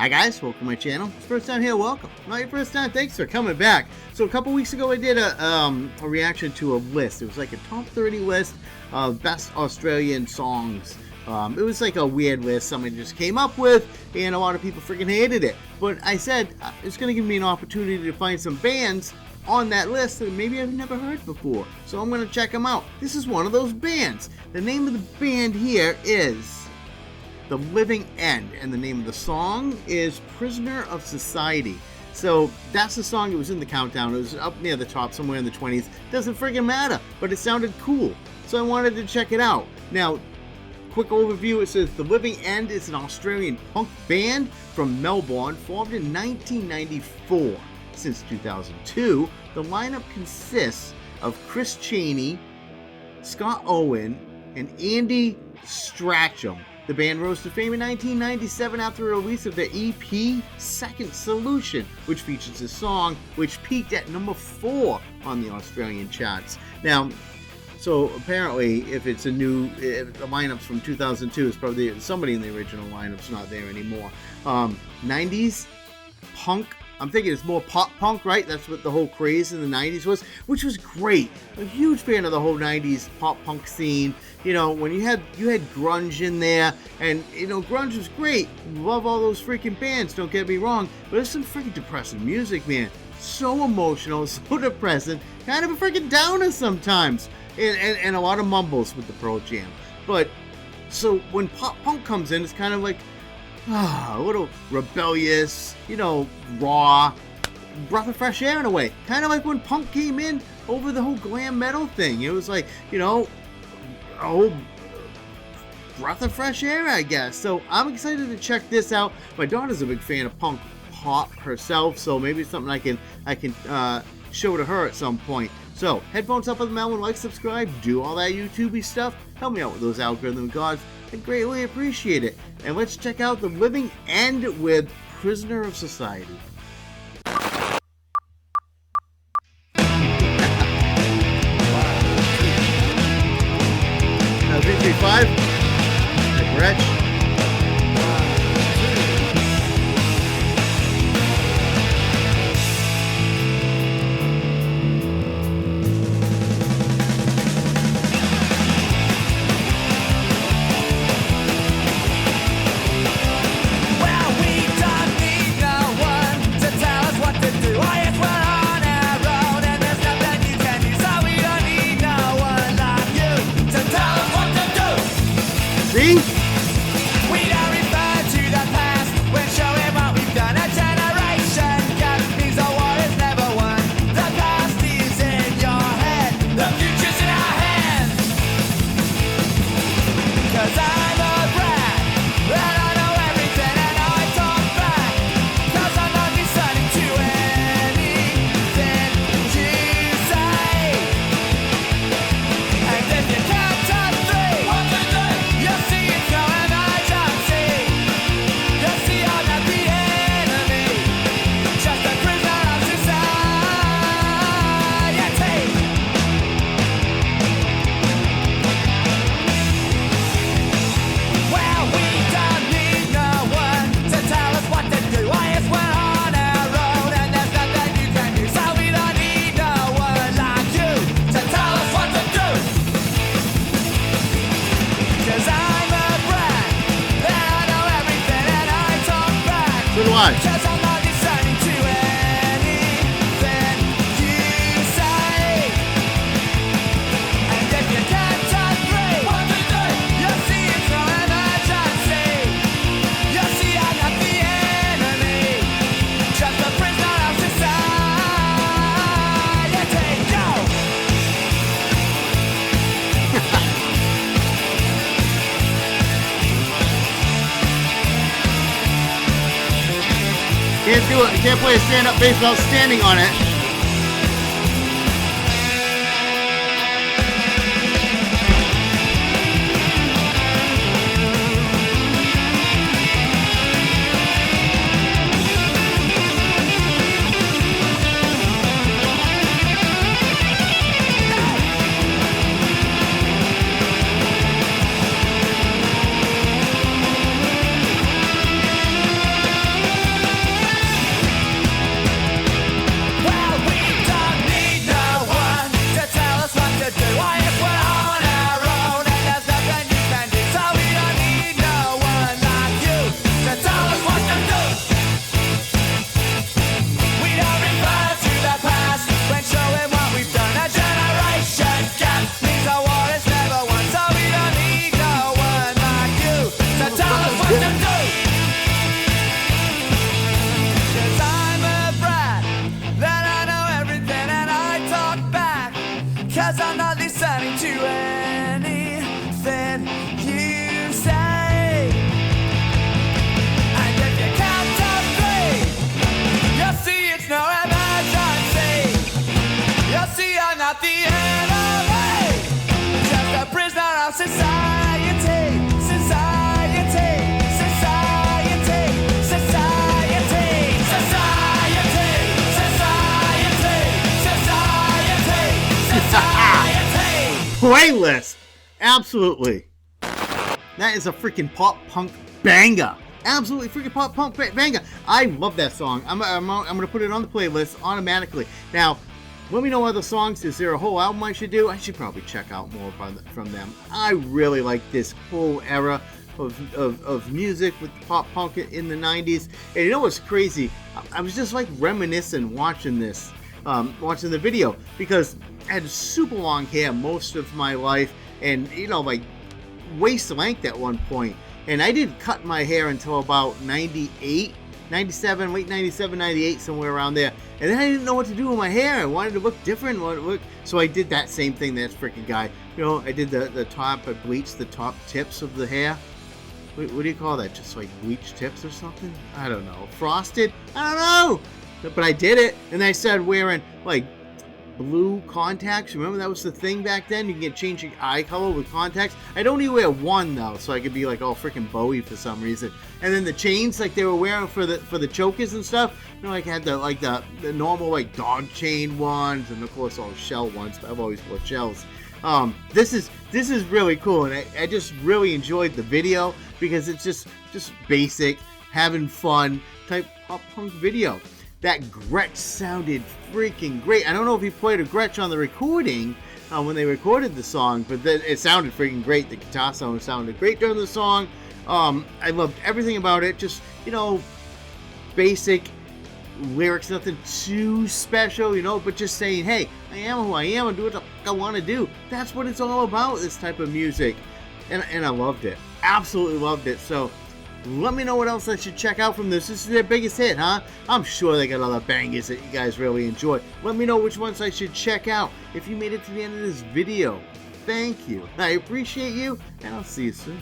Hi guys, welcome to my channel. First time here, welcome. Not your first time, thanks for coming back. So a couple weeks ago I did a reaction to a list. It was like a top 30 list of best Australian songs. It was like a weird list somebody just came up with, and a lot of people freaking hated it. But I said it's going to give me an opportunity to find some bands on that list that maybe I've never heard before. So I'm going to check them out. This is one of those bands. The name of the band here is The Living End, and the name of the song is Prisoner of Society. So that's the song that was in the countdown. It was up near the top, somewhere in the 20s. Doesn't friggin' matter, but it sounded cool, so I wanted to check it out. Now, quick overview, it says The Living End is an Australian punk band from Melbourne, formed in 1994. Since 2002, the lineup consists of Chris Chaney, Scott Owen, and Andy Strachan. The band rose to fame in 1997 after the release of their EP, Second Solution, which features a song which peaked at number 4 on the Australian charts. Now, so apparently, if the lineup's from 2002, it's probably somebody in the original lineup's not there anymore. 90s punk. I'm thinking it's more pop punk, right? That's what the whole craze in the 90s was, which was great. A huge fan of the whole 90s pop punk scene. You know, when you had grunge in there, and you know, grunge was great. Love all those freaking bands, don't get me wrong, but there's some freaking depressing music, man. So emotional, so depressing, kind of a freaking downer sometimes, and a lot of mumbles with the Pearl Jam. But so when pop punk comes in, it's kind of like a little rebellious, you know, raw, breath of fresh air in a way. Kind of like when punk came in over the whole glam metal thing. It was like, you know, a whole breath of fresh air, I guess. So I'm excited to check this out. My daughter's a big fan of punk pop herself, so maybe it's something I can show to her at some point. So headphones up on the mountain, like, subscribe, do all that YouTube-y stuff. Help me out with those algorithm gods. I greatly appreciate it. And let's check out The Living End with Prisoner of Society. 335. Like Rich. See? We don't refer to the past when showing what we've done. A generation gap means the war is never won. The past is in your head, the future's in our hands. 'Cause I'm a brat, and I know everything, and I talk back. 'Cause I'm not listening to anything you say. And if you count to 3, 1, 2, 3. You'll see it's no emergency. You'll see I'm not the enemy, just a prisoner of society. Well, we don't need no one to tell us what to do. I guess we're on our own, and there's nothing you can do. So we don't need no one like you to tell us what to do. 'Cause I'm a brat, and I know everything, and I talk back. So do I. 'Cause I'm not listening to anything you say. And if you can't talk 3, 1, 2, 3. You'll see it's no emergency. You'll see I'm not the enemy, just a prisoner of society. Go! Can't do it. You can't play a stand-up bass without standing on it. playlist. Absolutely. That is a freaking pop punk banger. Absolutely freaking pop punk banger. I love that song. I'm going to put it on the playlist automatically. Now, let me know other songs. Is there a whole album I should do? I should probably check out more from them. I really like this whole era of music with pop punk in the 90s. And you know what's crazy? I was just like reminiscing watching this, watching the video, because I had super long hair most of my life, and you know, like waist length at one point. And I didn't cut my hair until about 98, 97, late 97, 98, somewhere around there. And then I didn't know what to do with my hair. I wanted to look different. So I did that same thing that freaking guy. You know, I did the top, I bleached the top tips of the hair. What do you call that? Just like bleach tips or something? I don't know. Frosted? I don't know. But I did it. And I started wearing like blue contacts. Remember that was the thing back then? You can change your eye color with contacts. I don't even wear one though, so I could be like all freaking Bowie for some reason. And then the chains like they were wearing for the chokers and stuff. You know, like I had the normal like dog chain ones, and of course all the shell ones. But I've always wore shells. This is really cool, and I just really enjoyed the video because it's just basic, having fun type pop punk video. That Gretsch sounded freaking great. I don't know if he played a Gretsch on the recording when they recorded the song, but it sounded freaking great. The guitar sounded great during the song. I loved everything about it. Just, you know, basic lyrics, nothing too special, you know, but just saying, hey, I am who I am and do what the fuck I want to do. That's what it's all about, this type of music. And I loved it. Absolutely loved it. So let me know what else I should check out from this. This is their biggest hit, huh? I'm sure they got other bangers that you guys really enjoy. Let me know which ones I should check out. If you made it to the end of this video, thank you. I appreciate you, and I'll see you soon.